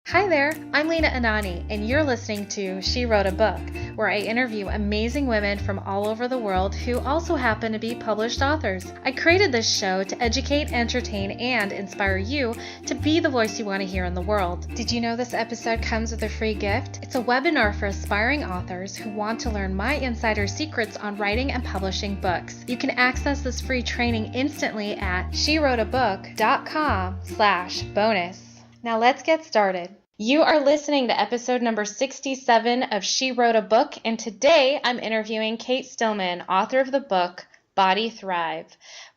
Hi there, I'm Lena Anani, and you're listening to She Wrote a Book, where I interview amazing women from all over the world who also happen to be published authors. I created this show to educate, entertain, and inspire you to be the voice you want to hear in the world. Did you know this episode comes with a free gift? It's a webinar for aspiring authors who want to learn my insider secrets on writing and publishing books. You can access this free training instantly at SheWroteABook.com/bonus. Now let's get started. You are listening to episode number 67 of She Wrote a Book, and today I'm interviewing Cate Stillman, author of the book Body Thrive.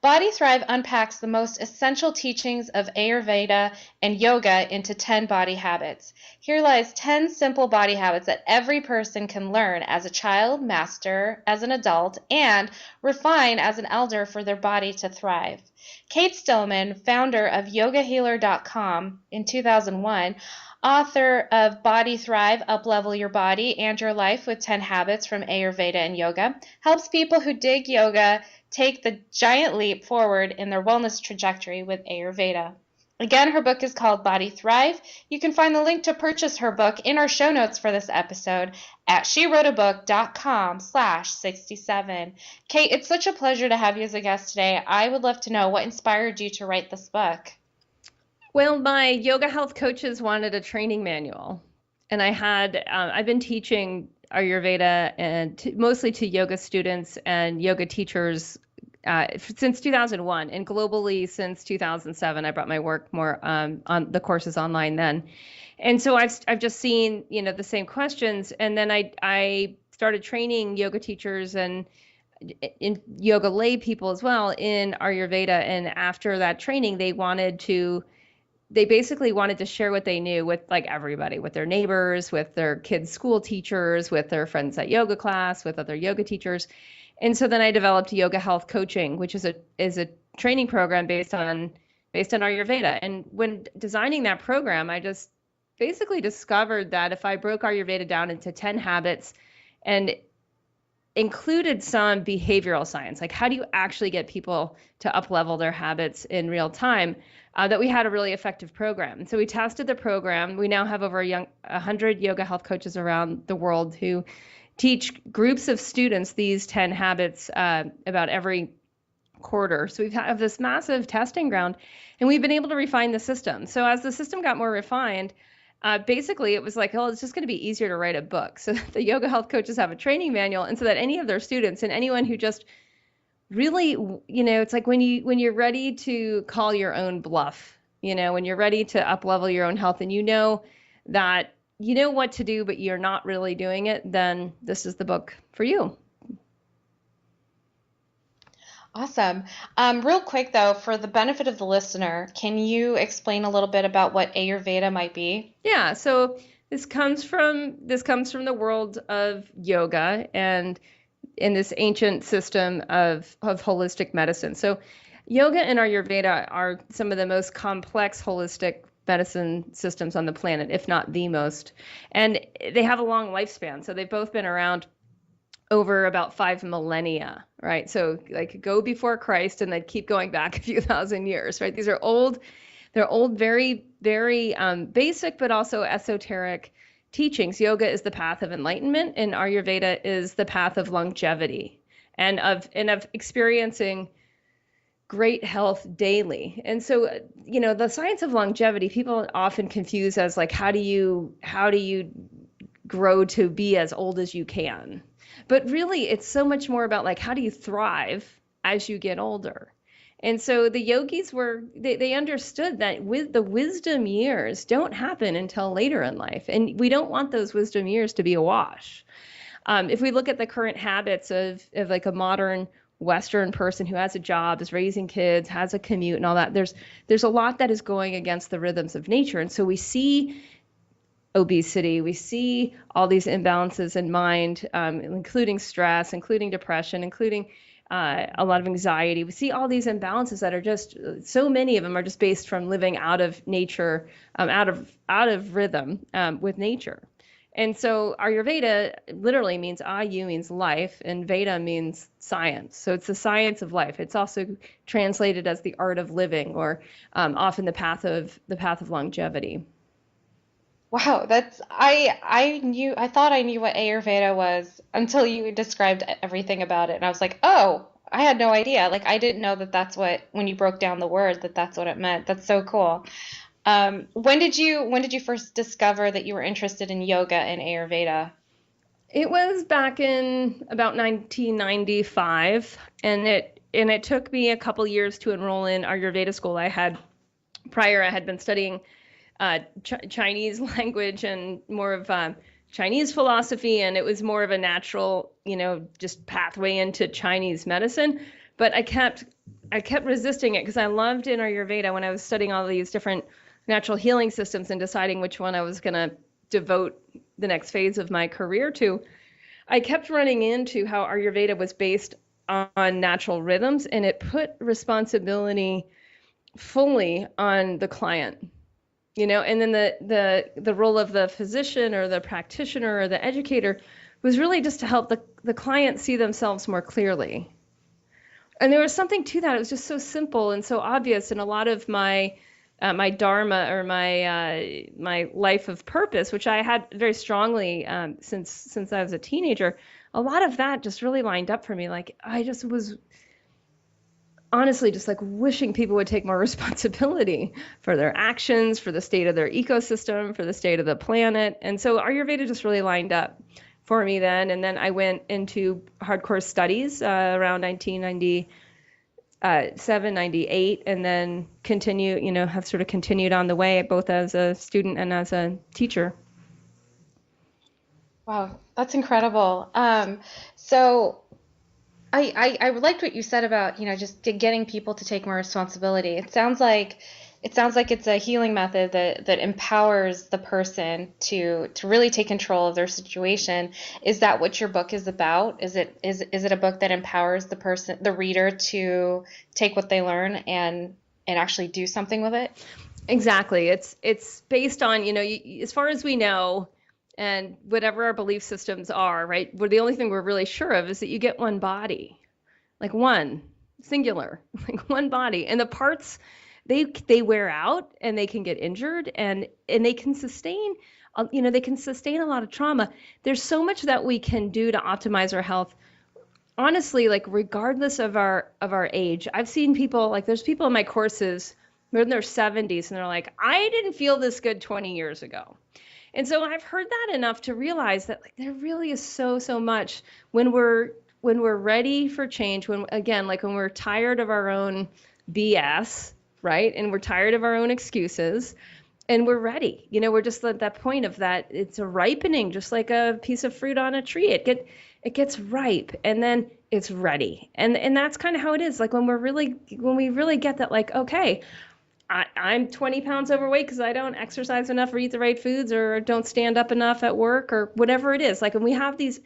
Body Thrive unpacks the most essential teachings of Ayurveda and Yoga into 10 body habits. Here lies 10 simple body habits that every person can learn as a child, master as an adult, and refine as an elder for their body to thrive. Cate Stillman, founder of YogaHealer.com in 2001, author of Body Thrive, Uplevel Your Body and Your Life with 10 Habits from Ayurveda and Yoga, helps people who dig yoga take the giant leap forward in their wellness trajectory with Ayurveda. Again, her book is called Body Thrive. You can find the link to purchase her book in our show notes for this episode at SheWroteABook.com/67. Cate, it's such a pleasure to have you as a guest today. I would love to know what inspired you to write this book. Well, my yoga health coaches wanted a training manual, and I've been teaching Ayurveda and mostly to yoga students and yoga teachers since 2001, and globally since 2007. I brought my work more on the courses online then, and so I've just seen the same questions, and then I started training yoga teachers and in yoga lay people as well in Ayurveda, and after that training, they basically wanted to share what they knew with like everybody, with their neighbors, with their kids' school teachers, with their friends at yoga class, with other yoga teachers. And so then I developed yoga health coaching, which is a training program based on Ayurveda. And when designing that program, I just basically discovered that if I broke Ayurveda down into 10 habits and included some behavioral science, like how do you actually get people to up-level their habits in real time, that we had a really effective program. And so we tested the program. We now have over 100 yoga health coaches around the world who teach groups of students these 10 habits about every quarter. So we've had this massive testing ground, and we've been able to refine the system. So as the system got more refined, basically it was like, oh, it's just going to be easier to write a book. So the yoga health coaches have a training manual, and so that any of their students and anyone who just really, it's like when you're ready to call your own bluff, when you're ready to up level your own health and that you know what to do, but you're not really doing it, then this is the book for you. Awesome. Real quick though, for the benefit of the listener, can you explain a little bit about what Ayurveda might be? Yeah. So this comes from the world of yoga and in this ancient system of holistic medicine. So yoga and Ayurveda are some of the most complex holistic medicine systems on the planet, if not the most. And they have a long lifespan. So they've both been around over about 5 millennia, right? So like go before Christ and then keep going back a few thousand years, right? These are old, very, very basic, but also esoteric teachings. Yoga is the path of enlightenment, and Ayurveda is the path of longevity and of experiencing great health daily. And so, the science of longevity, people often confuse as like, how do you grow to be as old as you can? But really, it's so much more about like, how do you thrive as you get older? And so the yogis they understood that with the wisdom years don't happen until later in life. And we don't want those wisdom years to be a wash. If we look at the current habits of like a modern Western person who has a job, is raising kids, has a commute and all that, there's a lot that is going against the rhythms of nature. And so we see obesity, we see all these imbalances in mind, including stress, including depression, including a lot of anxiety. We see all these imbalances that are just, so many of them are just based from living out of nature, out of rhythm with nature. And so Ayurveda literally means Ayu means life, and Veda means science. So it's the science of life. It's also translated as the art of living, or often the path of longevity. Wow, I thought I knew what Ayurveda was until you described everything about it, and I was like, oh, I had no idea. Like I didn't know that that's what when you broke down the word that that's what it meant. That's so cool. When did you first discover that you were interested in yoga and Ayurveda? It was back in about 1995, and it took me a couple years to enroll in Ayurveda school. I had been studying Chinese language and more of Chinese philosophy, and it was more of a natural, just pathway into Chinese medicine. But I kept resisting it because I loved in Ayurveda when I was studying all these different natural healing systems and deciding which one I was going to devote the next phase of my career to. I kept running into how Ayurveda was based on natural rhythms, and it put responsibility fully on the client. And then the role of the physician or the practitioner or the educator was really just to help the client see themselves more clearly. And there was something to that. It was just so simple and so obvious. And a lot of my dharma or my life of purpose, which I had very strongly since I was a teenager, a lot of that just really lined up for me. Like I just was honestly just like wishing people would take more responsibility for their actions, for the state of their ecosystem, for the state of the planet. And so Ayurveda just really lined up for me then. And then I went into hardcore studies around 1997, 98, and then have sort of continued on the way, both as a student and as a teacher. Wow, that's incredible. So I liked what you said about, just getting people to take more responsibility. It sounds like it's a healing method that empowers the person to really take control of their situation. Is that what your book is about? Is it a book that empowers the reader to take what they learn and actually do something with it? Exactly. It's based on, as far as we know, and whatever our belief systems are, right? The only thing we're really sure of is that you get one body, like one, singular, like one body, and the parts they wear out and they can get injured and they can sustain, they can sustain a lot of trauma. There's so much that we can do to optimize our health, honestly, like regardless of our age. I've seen people, like there's people in my courses who are in their 70s and they're like, I didn't feel this good 20 years ago. And so I've heard that enough to realize that like there really is so much when we're ready for change, when again, like when we're tired of our own BS, right? And we're tired of our own excuses and we're ready. We're just at that point of that it's a ripening, just like a piece of fruit on a tree. It gets ripe and then it's ready. And that's kind of how it is. Like when we really get that, like, okay, I'm 20 pounds overweight because I don't exercise enough or eat the right foods or don't stand up enough at work or whatever it is. Like, when we have these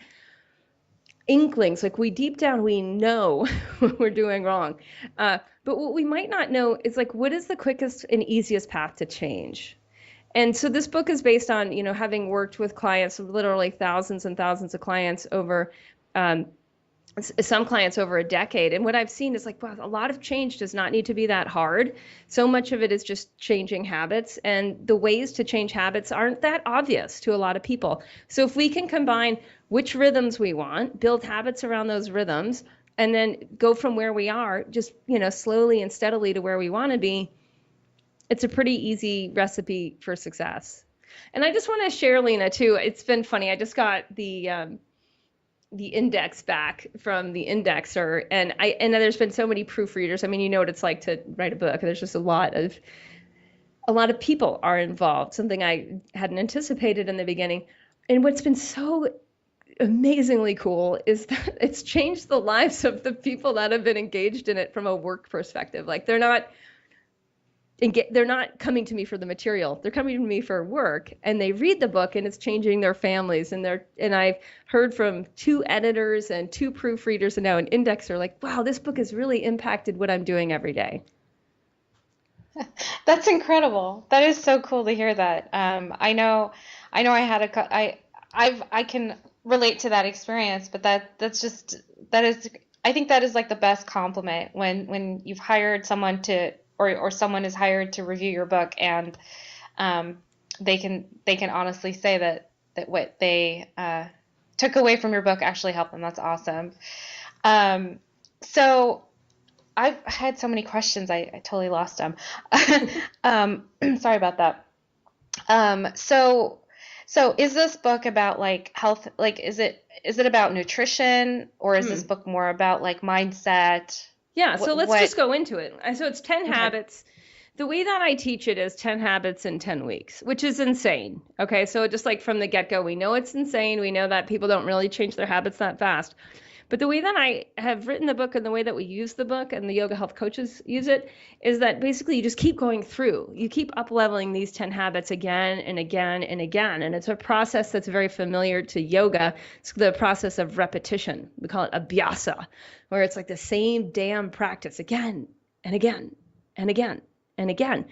inklings, like we deep down, we know what we're doing wrong. But what we might not know is like, what is the quickest and easiest path to change? And so this book is based on, having worked with clients, literally thousands and thousands of clients over um, some clients over a decade. And what I've seen is like, wow, a lot of change does not need to be that hard. So much of it is just changing habits. And the ways to change habits aren't that obvious to a lot of people. So if we can combine which rhythms we want, build habits around those rhythms, and then go from where we are, just, slowly and steadily to where we want to be, it's a pretty easy recipe for success. And I just want to share, Lena, too. It's been funny. I just got the index back from the indexer, and there's been so many proofreaders. I mean, you know what it's like to write a book. There's just a lot of people are involved, something I hadn't anticipated in the beginning. And what's been so amazingly cool is that it's changed the lives of the people that have been engaged in it from a work perspective. Like they're not coming to me for the material. They're coming to me for work, and they read the book and it's changing their families. And I've heard from 2 editors and 2 proofreaders and now an indexer, like, wow, this book has really impacted what I'm doing every day. That's incredible. That is so cool to hear that. I know I had a, I can relate to that experience, but that is, I think that is like the best compliment when you've hired someone to, or someone is hired to review your book and, they can honestly say that what they took away from your book actually helped them. That's awesome. So I've had so many questions. I totally lost them. Sorry about that. So is this book about like health? Like, is it about nutrition, or is this book more about like mindset? Yeah, so let's just go into it. So it's 10 Okay. habits. The way that I teach it is 10 habits in 10 weeks, which is insane. Okay, so just like from the get-go, we know it's insane. We know that people don't really change their habits that fast. But the way that I have written the book and the way that we use the book and the yoga health coaches use it is that basically you just keep going through. You keep up-leveling these 10 habits again and again and again. And it's a process that's very familiar to yoga. It's the process of repetition. We call it abhyasa, where it's like the same damn practice again and again and again and again.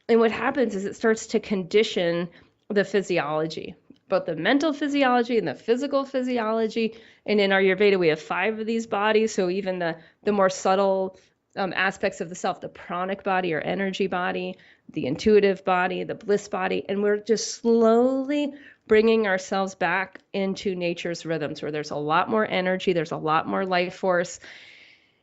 And what happens is it starts to condition the physiology, both the mental physiology and the physical physiology. And in our Ayurveda, we have 5 of these bodies. So even the more subtle aspects of the self, the pranic body or energy body, the intuitive body, the bliss body, and we're just slowly bringing ourselves back into nature's rhythms where there's a lot more energy, there's a lot more life force,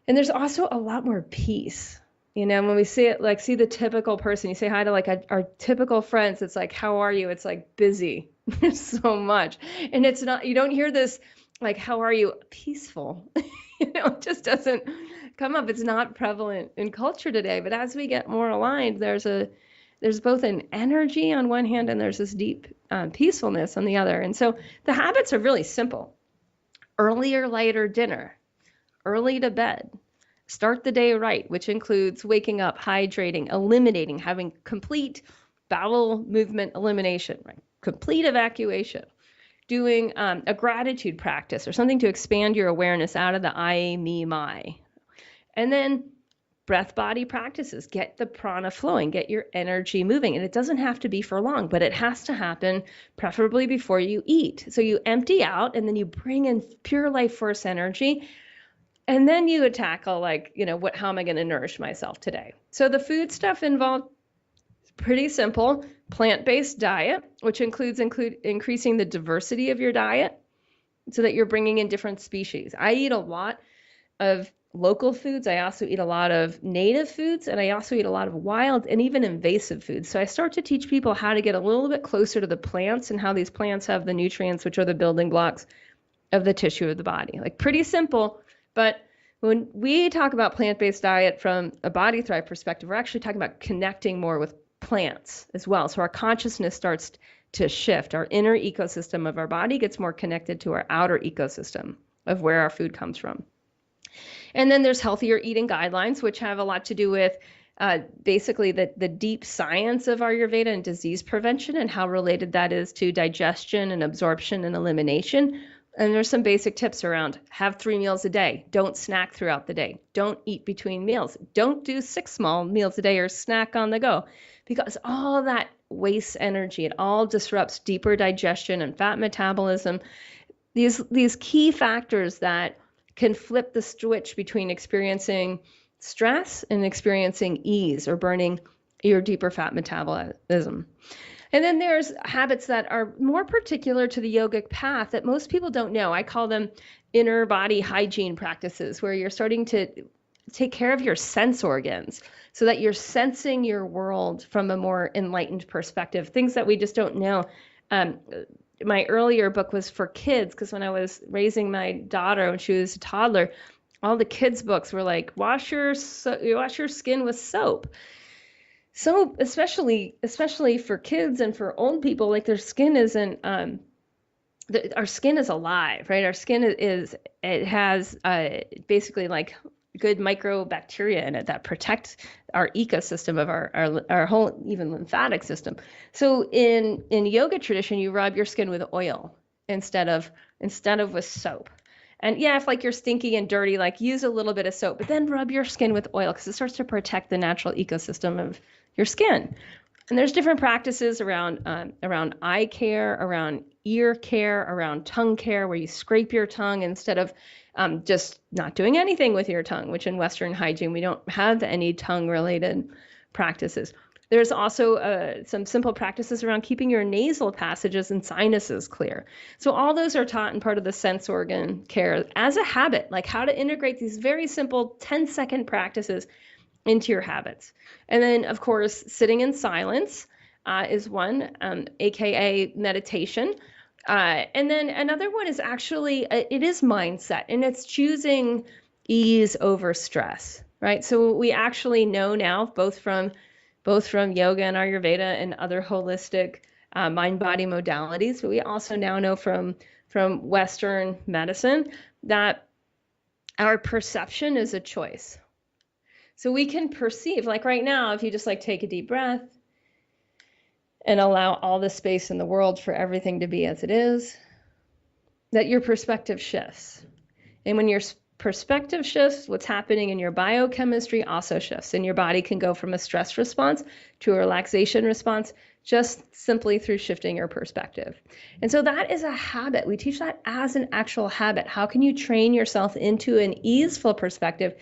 and there's also a lot more peace. You know, when we see it, like see the typical person, you say hi to like our typical friends, it's like, how are you? It's like busy. There's so much. And it's not, you don't hear this like, how are you? Peaceful. You know, it just doesn't come up. It's not prevalent in culture today. But as we get more aligned, there's both an energy on one hand and there's this deep peacefulness on the other. And so the habits are really simple. Earlier, lighter dinner, early to bed. Start the day right, which includes waking up, hydrating, eliminating, having complete bowel movement elimination, right? Complete evacuation, doing a gratitude practice or something to expand your awareness out of the I, me, my. And then breath body practices, get the prana flowing, get your energy moving. And it doesn't have to be for long, but it has to happen preferably before you eat. So you empty out and then you bring in pure life force energy. And then you would tackle like, you know, how am I going to nourish myself today? So the food stuff involved pretty simple, plant-based diet, which includes increasing the diversity of your diet so that you're bringing in different species. I eat a lot of local foods. I also eat a lot of native foods, and I also eat a lot of wild and even invasive foods. So I start to teach people how to get a little bit closer to the plants and how these plants have the nutrients, which are the building blocks of the tissue of the body. Like pretty simple. But when we talk about plant-based diet from a Body Thrive perspective, we're actually talking about connecting more with plants as well. So our consciousness starts to shift. Our inner ecosystem of our body gets more connected to our outer ecosystem of where our food comes from. And then there's healthier eating guidelines, which have a lot to do with basically the deep science of Ayurveda and disease prevention and how related that is to digestion and absorption and elimination. And there's some basic tips around have 3 meals a day. Don't snack throughout the day. Don't eat between meals. Don't do 6 small meals a day or snack on the go because all that wastes energy. It all disrupts deeper digestion and fat metabolism. These key factors that can flip the switch between experiencing stress and experiencing ease or burning your deeper fat metabolism. And then there's habits that are more particular to the yogic path that most people don't know. I call them inner body hygiene practices, where you're starting to take care of your sense organs so that you're sensing your world from a more enlightened perspective, things that we just don't know. My earlier book was for kids because when I was raising my daughter when she was a toddler, all the kids' books were like, wash your skin with soap. So especially for kids and for old people, like their skin isn't, our skin is alive, right? Our skin has basically like good microbacteria in it that protect our ecosystem of our whole even lymphatic system. So in yoga tradition, you rub your skin with oil instead of with soap. And yeah, if like you're stinky and dirty, like use a little bit of soap, but then rub your skin with oil because it starts to protect the natural ecosystem of your skin. And there's different practices around eye care, around ear care, around tongue care, where you scrape your tongue instead of just not doing anything with your tongue, which in Western hygiene, we don't have any tongue-related practices. There's also some simple practices around keeping your nasal passages and sinuses clear. So all those are taught in part of the sense organ care as a habit, like how to integrate these very simple 10-second practices into your habits. And then, of course, sitting in silence is one, AKA meditation. And then another one is actually, it is mindset, and it's choosing ease over stress, right? So we actually know now, both from yoga and Ayurveda and other holistic mind-body modalities, but we also now know from Western medicine that our perception is a choice. So we can perceive, like right now, if you just like take a deep breath and allow all the space in the world for everything to be as it is, that your perspective shifts. And when your perspective shifts, what's happening in your biochemistry also shifts, and your body can go from a stress response to a relaxation response just simply through shifting your perspective. And so that is a habit. We teach that as an actual habit. How can you train yourself into an easeful perspective?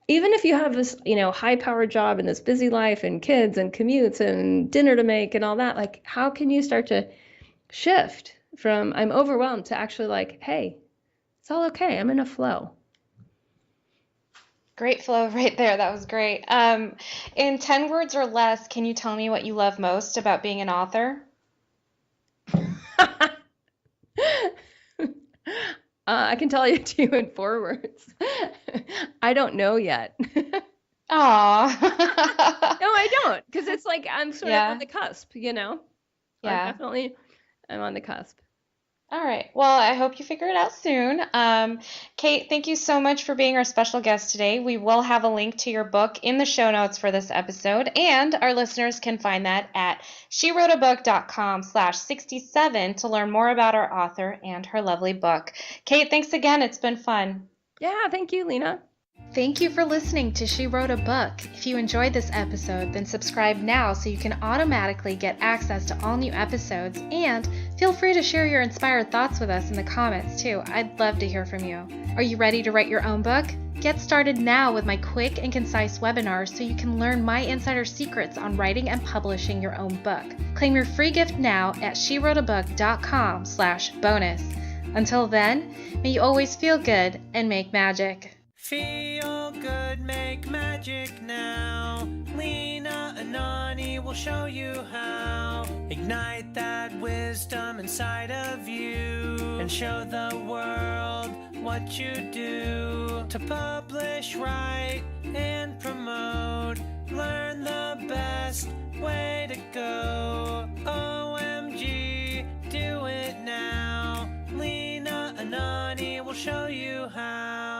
Even if you have this, high-powered job and this busy life and kids and commutes and dinner to make and all that, like, how can you start to shift from I'm overwhelmed to actually like, hey, it's all okay. I'm in a flow. Great flow right there. That was great. In 10 words or less, can you tell me what you love most about being an author? I can tell you to you in 4 words. I don't know yet. Aw. No, I don't, because it's like I'm sort of on the cusp, Yeah. I'm on the cusp. All right. Well, I hope you figure it out soon. Kate, thank you so much for being our special guest today. We will have a link to your book in the show notes for this episode, and our listeners can find that at SheWroteABook.com/67 to learn more about our author and her lovely book. Kate, thanks again. It's been fun. Yeah, thank you, Lena. Thank you for listening to She Wrote a Book. If you enjoyed this episode, then subscribe now so you can automatically get access to all new episodes, and feel free to share your inspired thoughts with us in the comments too. I'd love to hear from you. Are you ready to write your own book? Get started now with my quick and concise webinars so you can learn my insider secrets on writing and publishing your own book. Claim your free gift now at SheWroteABook.com/bonus. Until then, may you always feel good and make magic. Feel good, make magic now. Lena and Anani will show you how. Ignite that wisdom inside of you and show the world what you do to publish, write, and promote. Learn the best way to go. OMG, do it now. Lena and Anani will show you how.